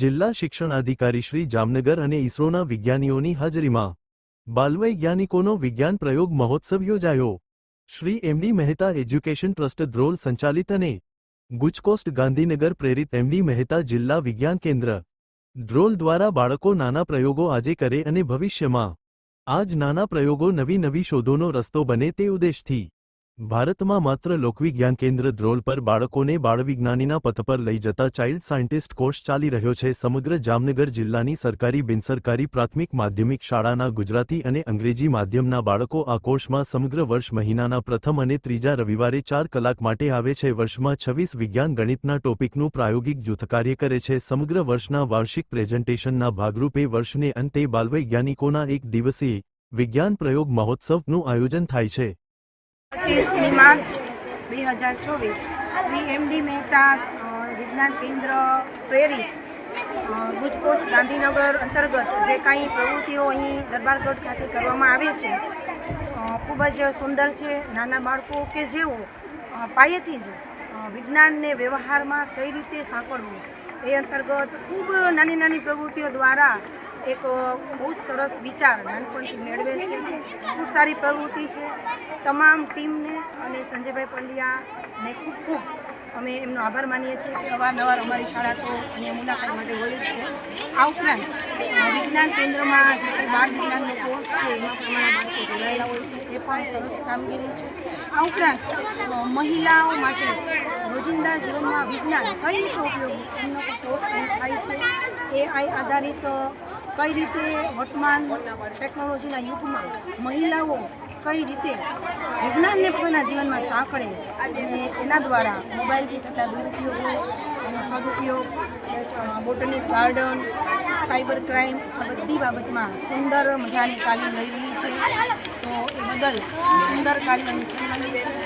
જિલ્લા શિક્ષણ અધિકારી શ્રી જામનગર અને ઇસરોના વિજ્ઞાનીઓની હાજરીમાં બાલવૈજ્ઞાનિકોનો વિજ્ઞાન પ્રયોગ મહોત્સવ યોજાયો। Shri MD Mehta education trust Dhrol સંચાલિત અને ગુજકોસ્ટ ગાંધીનગર પ્રેરિત એમડી મહેતા જિલ્લા વિજ્ઞાન કેન્દ્ર ધ્રોલ દ્વારા બાળકો નાના પ્રયોગો આજે કરે અને ભવિષ્યમાં આ જ નાના પ્રયોગો નવી શોધોનો રસ્તો બને તે ઉદ્દેશથી ભારતમાં માત્ર લોકવિજ્ઞાન કેન્દ્ર ધ્રોલ પર બાળકોને બાળવિજ્ઞાનીના પથ પર લઈ જતા ચાઇલ્ડ સાયન્ટિસ્ટ કોર્સ ચાલી રહ્યો છે। સમગ્ર જામનગર જિલ્લાની સરકારી બિનસરકારી પ્રાથમિક માધ્યમિક શાળાના ગુજરાતી અને અંગ્રેજી માધ્યમના બાળકો આ કોર્સમાં સમગ્ર વર્ષ મહિનાના પ્રથમ અને ત્રીજા રવિવારે 4 કલાક માટે આવે છે। વર્ષમાં 26 વિજ્ઞાન ગણિતના ટોપિકનું પ્રાયોગિક જૂથ કાર્ય કરે છે। સમગ્ર વર્ષના વાર્ષિક પ્રેઝન્ટેશનના ભાગરૂપે વર્ષને અંતે બાલવૈજ્ઞાનિકોના એક દિવસીય વિજ્ઞાન પ્રયોગ મહોત્સવનું આયોજન થાય છે। 25 માર્ચ 2024 શ્રી એમડી મહેતા વિજ્ઞાન કેન્દ્ર પ્રેરિત ગુજકોસ્ટ ગાંધીનગર અંતર્ગત જે કાંઈ પ્રવૃત્તિઓ અહીં દરબારગઢ ખાતે કરવામાં આવે છે ખૂબ જ સુંદર છે। નાના બાળકો કે જેઓ પાયેથી જ વિજ્ઞાનને વ્યવહારમાં કઈ રીતે સાંકળવું એ અંતર્ગત ખૂબ નાની પ્રવૃત્તિઓ દ્વારા એક બહુ જ સરસ વિચાર નાનપણથી મેળવે છે। ખૂબ સારી પ્રવૃત્તિ છે। તમામ ટીમને અને સંજયભાઈ પંડ્યાને ખૂબ અમે એમનો આભાર માનીએ છીએ કે અવારનવાર અમારી શાળા તો અહીંયા મુલાકાત માટે હોય જ છે। આ ઉપરાંત વિજ્ઞાન કેન્દ્રમાં જે કંઈ બાળ વિજ્ઞાનનો કોર્સ છે એમાં પ્રમાણે બાળકો જોડાયેલા હોય છે એ પણ સરસ કામગીરી છે। આ ઉપરાંત મહિલાઓ માટે રોજિંદા જીવનમાં વિજ્ઞાન કઈ રીતે ઉપયોગી એમનો કોર્સ થાય છે। એઆઈ આધારિત કઈ રીતે વર્તમાન ટેકનોલોજીના યુગમાં મહિલાઓ કઈ રીતે વિજ્ઞાનને પોતાના જીવનમાં સાંકળે અને એના દ્વારા મોબાઈલથી થતા દુરુપયોગો એનો સદુપયોગ બોટનિક ગાર્ડન સાયબર ક્રાઇમ આ બધી બાબતમાં સુંદર મજાની તાલીમ લઈ રહી છે। તો એ બદલ સુંદર કાર્યની છે।